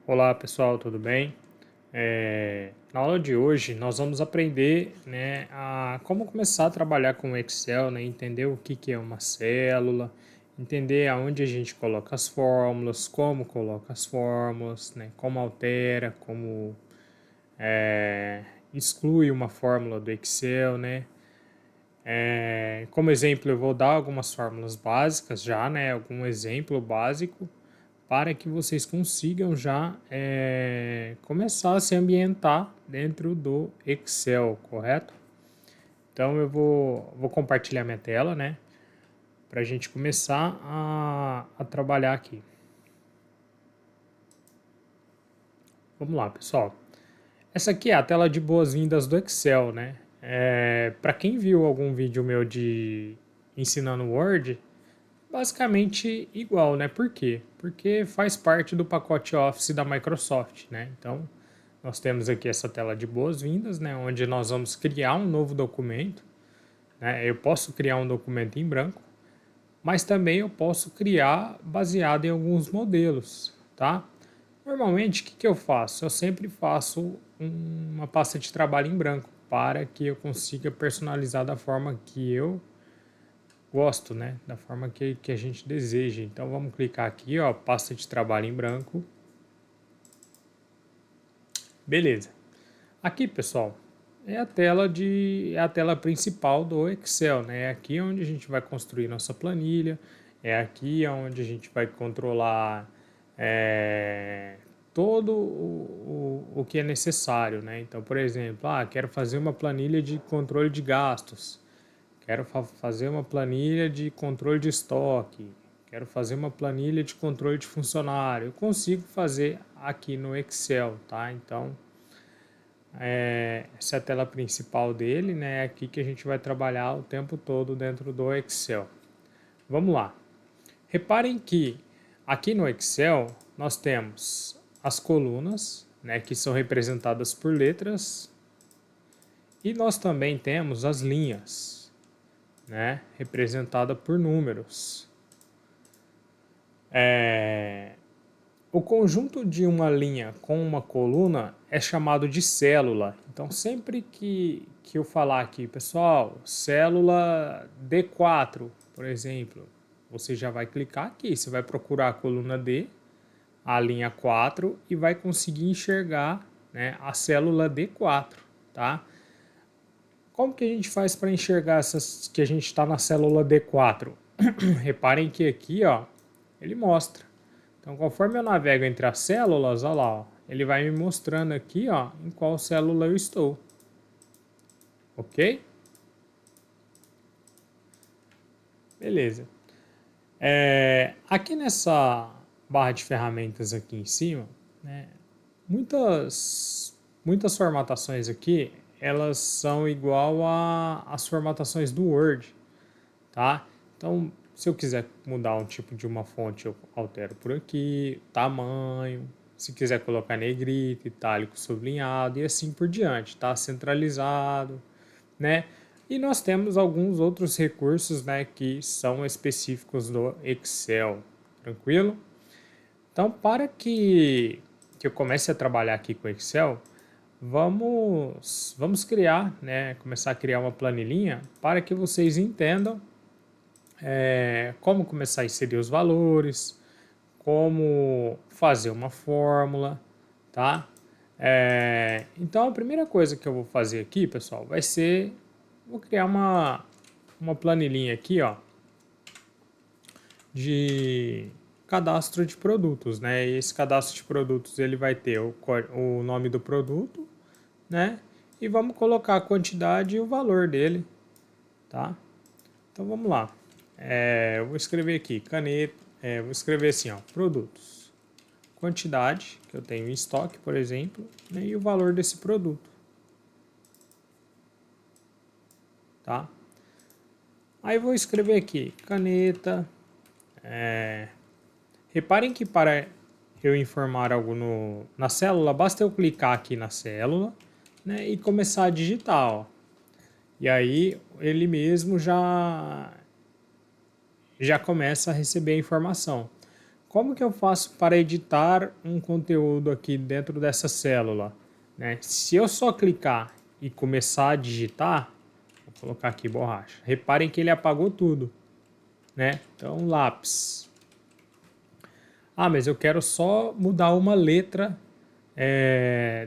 Olá pessoal, tudo bem? Na aula de hoje nós vamos aprender, né, a como começar a trabalhar com o Excel, né, entender o que é uma célula, entender aonde a gente coloca as fórmulas, como coloca as fórmulas, né, como altera, como é, exclui uma fórmula do Excel, né. Como exemplo eu vou dar algumas fórmulas básicas já, né, algum exemplo básico para que vocês consigam já começar a se ambientar dentro do Excel, correto? Então eu vou compartilhar minha tela, né? Para a gente começar a trabalhar aqui. Vamos lá, pessoal. Essa aqui é a tela de boas-vindas do Excel, né? Para quem viu algum vídeo meu de ensinando Word, basicamente igual, né? Por quê? Porque faz parte do pacote Office da Microsoft, né? Então, nós temos aqui essa tela de boas-vindas, né? Onde nós vamos criar um novo documento, né? Eu posso criar um documento em branco, mas também eu posso criar baseado em alguns modelos, tá? Normalmente, o que eu faço? Eu sempre faço uma pasta de trabalho em branco para que eu consiga personalizar da forma que eu gosto, né? Da forma que a gente deseja. Então vamos clicar aqui, ó, pasta de trabalho em branco. Beleza. Aqui, pessoal, é a tela principal do Excel, né? É aqui onde a gente vai construir nossa planilha, é aqui onde a gente vai controlar é, todo o que é necessário, né? Então, por exemplo, quero fazer uma planilha de controle de gastos. Quero fazer uma planilha de controle de estoque. Quero fazer uma planilha de controle de funcionário. Eu consigo fazer aqui no Excel, tá? Então, essa é a tela principal dele, né? É aqui que a gente vai trabalhar o tempo todo dentro do Excel. Vamos lá. Reparem que aqui no Excel nós temos as colunas, né? Que são representadas por letras. E nós também temos as linhas, né, representada por números. O conjunto de uma linha com uma coluna é chamado de célula. Então, sempre que eu falar aqui, pessoal, célula D4, por exemplo, você já vai clicar aqui, você vai procurar a coluna D, a linha 4 e vai conseguir enxergar, né, a célula D4, tá? Como que a gente faz para enxergar essas que a gente está na célula D4? Reparem que aqui, ó, ele mostra. Então, conforme eu navego entre as células, olha lá, ó, ele vai me mostrando aqui, ó, em qual célula eu estou. Ok? Beleza. Aqui nessa barra de ferramentas aqui em cima, né, muitas formatações aqui, elas são igual às formatações do Word, tá? Então, se eu quiser mudar um tipo de uma fonte, eu altero por aqui, tamanho, se quiser colocar negrito, itálico, sublinhado e assim por diante, tá? Centralizado, né? E nós temos alguns outros recursos, né, que são específicos do Excel, tranquilo? Então, para que eu comece a trabalhar aqui com Excel, vamos criar, né, começar a criar uma planilhinha para que vocês entendam como começar a inserir os valores, como fazer uma fórmula, tá? Então a primeira coisa que eu vou fazer aqui, pessoal, vai ser, vou criar uma planilhinha aqui, ó, de cadastro de produtos, né? E esse cadastro de produtos ele vai ter o nome do produto, né? E vamos colocar a quantidade e o valor dele, tá? Então vamos lá. Eu vou escrever aqui, caneta, vou escrever assim, ó, produtos. Quantidade que eu tenho em estoque, por exemplo, né, e o valor desse produto. Tá? Aí vou escrever aqui, caneta. Reparem que para eu informar algo na célula, basta eu clicar aqui na célula, né, e começar a digitar, ó. E aí ele mesmo já começa a receber a informação. como que eu faço para editar um conteúdo aqui dentro dessa célula? Né? Se eu só clicar e começar a digitar, vou colocar aqui borracha. Reparem que ele apagou tudo, né? Então, lápis. Ah, mas eu quero só mudar uma letra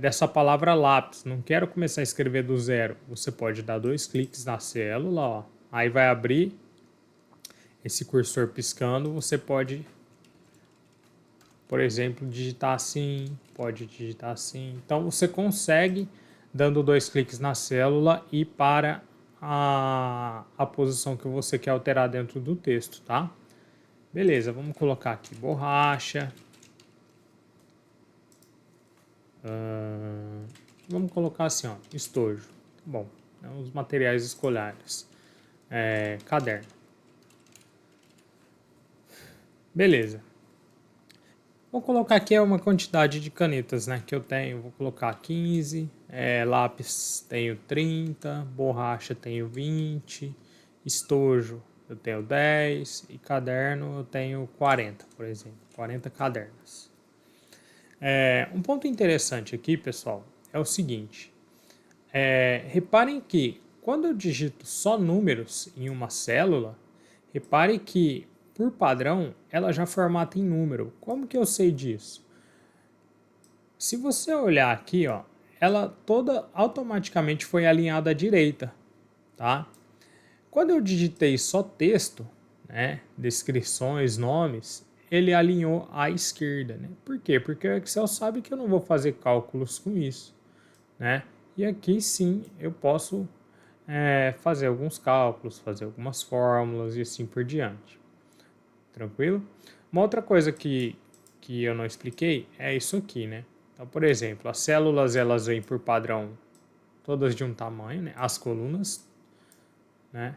dessa palavra lápis. Não quero começar a escrever do zero. Você pode dar 2 cliques na célula, ó. Aí vai abrir esse cursor piscando. Você pode, por exemplo, digitar assim, pode digitar assim. Então você consegue, dando 2 cliques na célula, ir para a posição que você quer alterar dentro do texto, tá? Beleza, vamos colocar aqui borracha. Vamos colocar assim, ó, estojo. Bom, os materiais escolares. Caderno. Beleza. Vou colocar aqui uma quantidade de canetas, né, que eu tenho. Vou colocar 15, lápis tenho 30, borracha tenho 20, estojo eu tenho 10 e caderno eu tenho 40, por exemplo, 40 cadernos. Um ponto interessante aqui, pessoal, é o seguinte. Reparem que quando eu digito só números em uma célula, repare que, por padrão, ela já formata em número. Como que eu sei disso? Se você olhar aqui, ó, ela toda automaticamente foi alinhada à direita, tá? Quando eu digitei só texto, né, descrições, nomes, ele alinhou à esquerda, né? Por quê? Porque o Excel sabe que eu não vou fazer cálculos com isso, né? E aqui sim eu posso fazer alguns cálculos, fazer algumas fórmulas e assim por diante. Tranquilo? Uma outra coisa que eu não expliquei é isso aqui, né? Então, por exemplo, as células elas vêm por padrão todas de um tamanho, né? As colunas, né?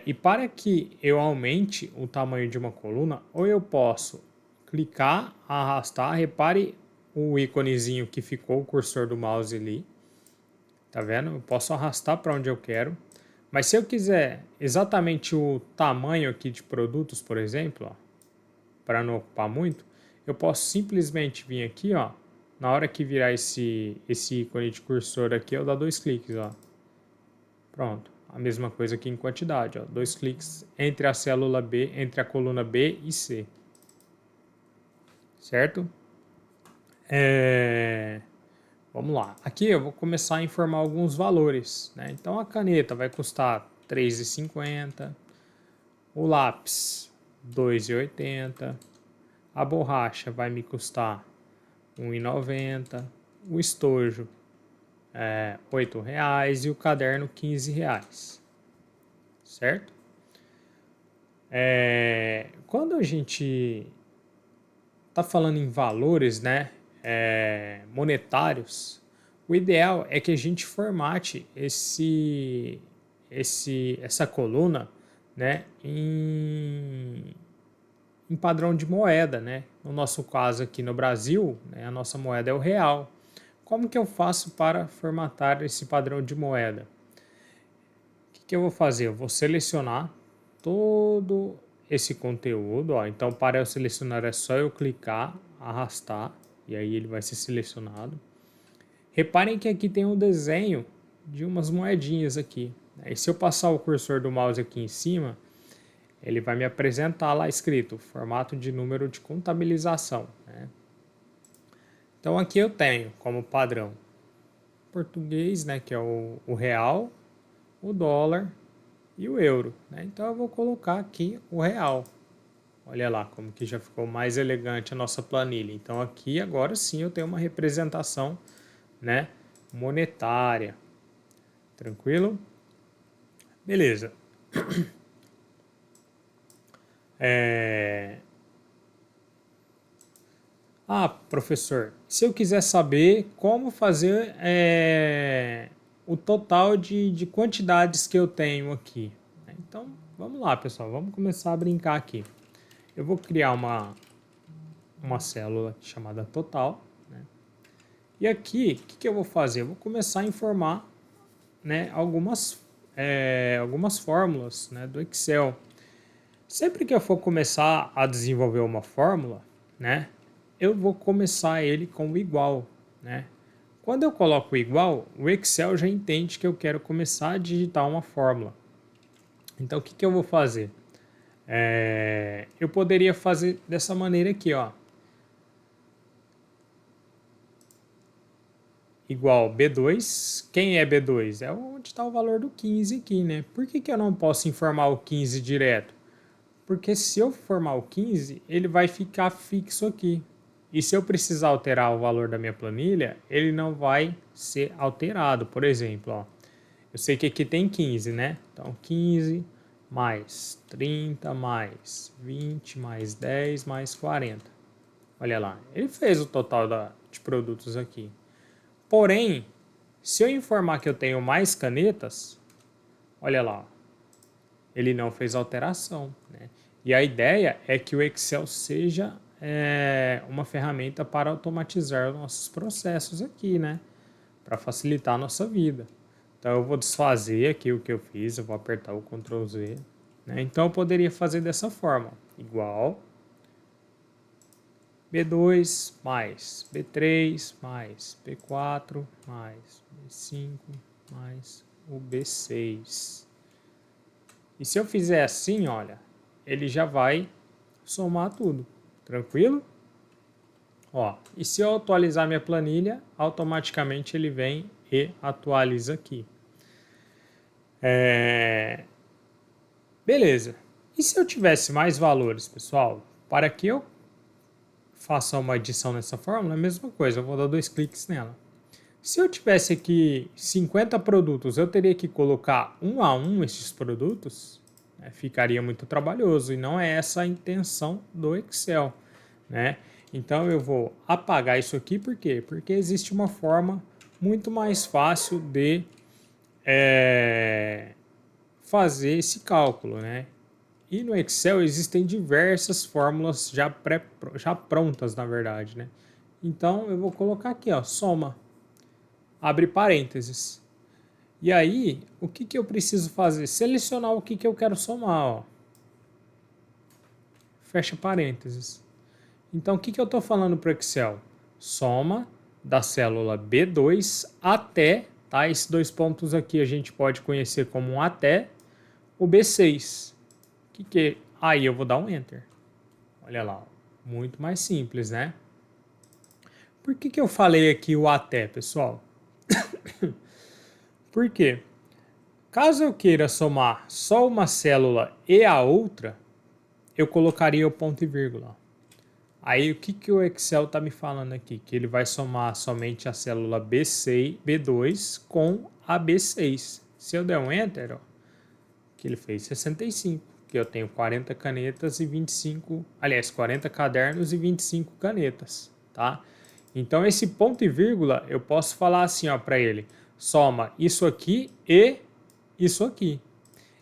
E para que eu aumente o tamanho de uma coluna, ou eu posso clicar, arrastar, repare o íconezinho que ficou o cursor do mouse ali, tá vendo? Eu posso arrastar para onde eu quero, mas se eu quiser exatamente o tamanho aqui de produtos, por exemplo, para não ocupar muito, eu posso simplesmente vir aqui, ó, na hora que virar esse ícone de cursor aqui, eu dou 2 cliques, ó. Pronto. A mesma coisa aqui em quantidade, ó. 2 cliques entre a célula B, entre a coluna B e C. Certo? Vamos lá. Aqui eu vou começar a informar alguns valores, né? Então a caneta vai custar R$ 3,50, o lápis R$ 2,80, a borracha vai me custar R$ 1,90, o estojo R$ 8,00 e o caderno R$ 15,00, certo? Quando a gente está falando em valores, né, monetários, o ideal é que a gente formate essa coluna, né, em padrão de moeda, né? No nosso caso aqui no Brasil, né, a nossa moeda é o real. Como que eu faço para formatar esse padrão de moeda? O que eu vou fazer? Eu vou selecionar todo esse conteúdo, ó. Então, para eu selecionar é só eu clicar, arrastar, e aí ele vai ser selecionado. Reparem que aqui tem um desenho de umas moedinhas aqui. E se eu passar o cursor do mouse aqui em cima, ele vai me apresentar lá escrito formato de número de contabilização, né? Então aqui eu tenho como padrão português, né, que é o real, o dólar e o euro, né? Então eu vou colocar aqui o real. Olha lá como que já ficou mais elegante a nossa planilha. Então aqui agora sim eu tenho uma representação, né, monetária. Tranquilo? Beleza. Ah, professor, se eu quiser saber como fazer o total de quantidades que eu tenho aqui. Então, vamos lá, pessoal, vamos começar a brincar aqui. Eu vou criar uma célula chamada total, né? E aqui, o que eu vou fazer? Eu vou começar a informar, né, algumas fórmulas, né, do Excel. Sempre que eu for começar a desenvolver uma fórmula, né, eu vou começar ele com o igual, né? Quando eu coloco o igual, o Excel já entende que eu quero começar a digitar uma fórmula. Então, o que que eu vou fazer? Eu poderia fazer dessa maneira aqui, ó. Igual B2. Quem é B2? É onde está o valor do 15 aqui, né? Por que que eu não posso informar o 15 direto? Porque se eu formar o 15, ele vai ficar fixo aqui. E se eu precisar alterar o valor da minha planilha, ele não vai ser alterado. Por exemplo, ó, eu sei que aqui tem 15, né? Então 15 mais 30 mais 20 mais 10 mais 40. Olha lá, ele fez o total de produtos aqui. Porém, se eu informar que eu tenho mais canetas, olha lá, ele não fez alteração, né? E a ideia é que o Excel seja uma ferramenta para automatizar os nossos processos aqui, né? Para facilitar a nossa vida. Então eu vou desfazer aqui o que eu fiz, eu vou apertar o Ctrl Z, né? Então eu poderia fazer dessa forma, igual B2 mais B3 mais B4 mais B5 mais o B6. E se eu fizer assim, olha, ele já vai somar tudo. Tranquilo? Ó, e se eu atualizar minha planilha, automaticamente ele vem e atualiza aqui. Beleza. E se eu tivesse mais valores, pessoal? Para que eu faça uma adição nessa fórmula, é a mesma coisa. Eu vou dar 2 cliques nela. Se eu tivesse aqui 50 produtos, eu teria que colocar um a um esses produtos, né? Ficaria muito trabalhoso e não é essa a intenção do Excel, né? Então eu vou apagar isso aqui, por quê? Porque existe uma forma muito mais fácil de fazer esse cálculo, né? E no Excel existem diversas fórmulas já prontas, na verdade, né? Então eu vou colocar aqui, ó, soma, abre parênteses. E aí, o que que eu preciso fazer? Selecionar o que que eu quero somar, ó. Fecha parênteses. Então, o que que eu estou falando para o Excel? Soma da célula B2 até, tá? Esses 2 pontos aqui a gente pode conhecer como um até o B6. Aí eu vou dar um Enter. Olha lá, muito mais simples, né? Por que que eu falei aqui o até, pessoal? Por quê? Caso eu queira somar só uma célula e a outra, eu colocaria o ponto e vírgula. Aí o que que o Excel está me falando aqui? Que ele vai somar somente a célula B6, B2 com a B6. Se eu der um Enter, ó, que ele fez 65, que eu tenho 40 canetas e 25, aliás, 40 cadernos e 25 canetas, tá? Então esse ponto e vírgula eu posso falar assim, ó, para ele, soma isso aqui e isso aqui.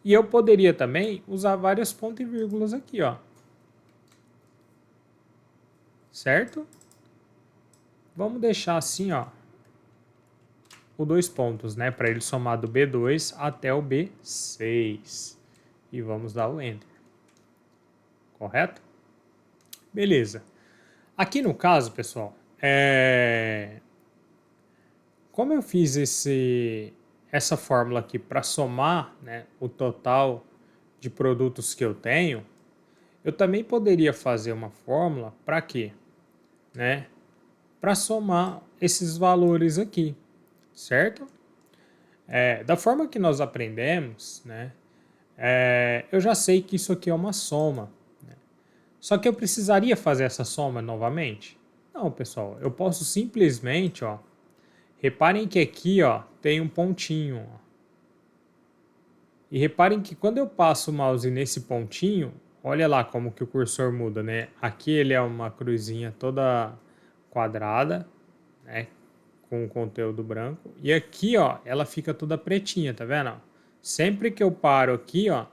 E eu poderia também usar vários pontos e vírgulas aqui, ó. Certo? Vamos deixar assim, ó, o 2 pontos, né, para ele somar do B2 até o B6. E vamos dar o Enter. Correto? Beleza. Aqui no caso, pessoal, como eu fiz essa fórmula aqui para somar, né, o total de produtos que eu tenho, eu também poderia fazer uma fórmula para quê? Né? Para somar esses valores aqui, certo? Da forma que nós aprendemos, né, eu já sei que isso aqui é uma soma. Né? Só que eu precisaria fazer essa soma novamente? Não, pessoal, eu posso simplesmente, ó, reparem que aqui, ó, tem um pontinho. Ó. E reparem que quando eu passo o mouse nesse pontinho, olha lá como que o cursor muda, né? Aqui ele é uma cruzinha toda quadrada, né? Com o conteúdo branco. E aqui, ó, ela fica toda pretinha, tá vendo? Sempre que eu paro aqui, ó,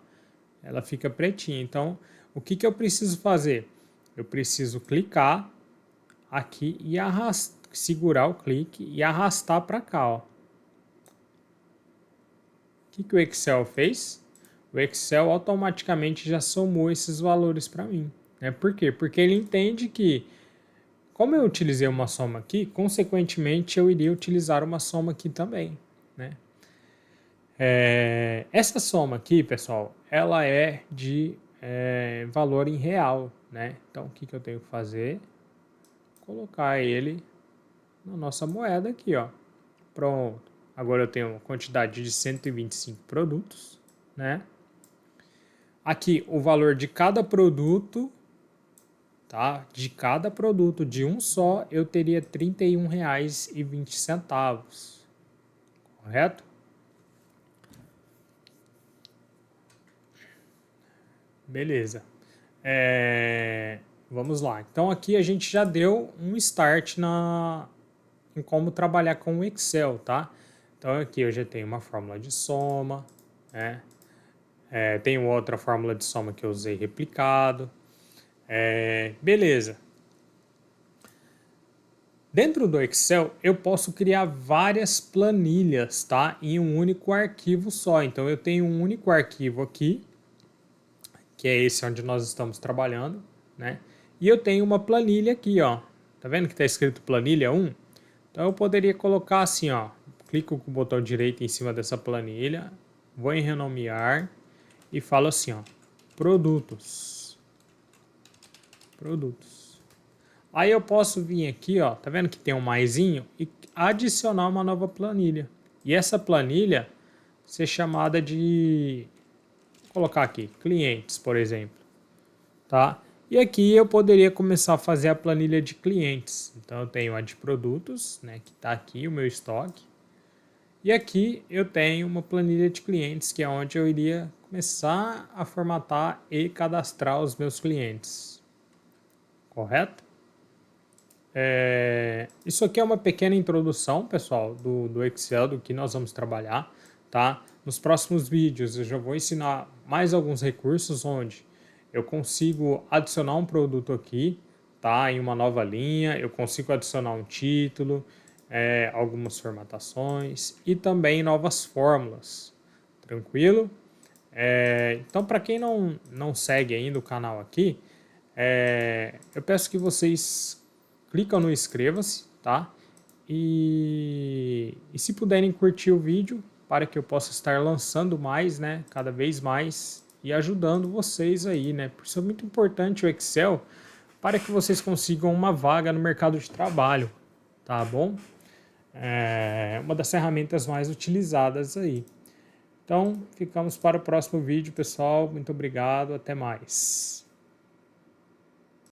ela fica pretinha. Então, o que que eu preciso fazer? Eu preciso clicar aqui e segurar o clique e arrastar para cá, ó. O que que o Excel fez? o Excel automaticamente já somou esses valores para mim. Né? Por quê? Porque ele entende que, como eu utilizei uma soma aqui, consequentemente eu iria utilizar uma soma aqui também. Né? Essa soma aqui, pessoal, ela é de valor em real. Né? Então, o que eu tenho que fazer? Colocar ele na nossa moeda aqui, ó. Pronto. Agora eu tenho uma quantidade de 125 produtos, né? Aqui o valor de cada produto, tá? De cada produto, de um só, eu teria R$ 31,20, correto? Beleza. Vamos lá. Então aqui a gente já deu um start em como trabalhar com o Excel, tá? Então aqui eu já tenho uma fórmula de soma, né? Tenho outra fórmula de soma que eu usei replicado. Beleza. Dentro do Excel, eu posso criar várias planilhas, tá? Em um único arquivo só. Então, eu tenho um único arquivo aqui, que é esse onde nós estamos trabalhando, né? E eu tenho uma planilha aqui, ó. Tá vendo que está escrito planilha 1? Então, eu poderia colocar assim, ó. Clico com o botão direito em cima dessa planilha, vou em renomear e falo assim, ó. Produtos. Produtos. Aí eu posso vir aqui, ó, tá vendo que tem um maisinho e adicionar uma nova planilha. E essa planilha ser chamada de, vou colocar aqui, clientes, por exemplo, tá? E aqui eu poderia começar a fazer a planilha de clientes. Então eu tenho a de produtos, né, que está aqui o meu estoque. E aqui eu tenho uma planilha de clientes, que é onde eu iria começar a formatar e cadastrar os meus clientes. Correto? Isso aqui é uma pequena introdução, pessoal, do Excel, do que nós vamos trabalhar, tá? Nos próximos vídeos eu já vou ensinar mais alguns recursos onde eu consigo adicionar um produto aqui, tá? Em uma nova linha, eu consigo adicionar um título, algumas formatações e também novas fórmulas, tranquilo? Então, para quem não segue ainda o canal aqui, eu peço que vocês clicam no inscreva-se, tá? E se puderem curtir o vídeo, para que eu possa estar lançando mais, né? Cada vez mais e ajudando vocês aí, né? Por isso é muito importante o Excel para que vocês consigam uma vaga no mercado de trabalho, tá bom? É uma das ferramentas mais utilizadas aí. Então, ficamos para o próximo vídeo, pessoal. Muito obrigado, até mais.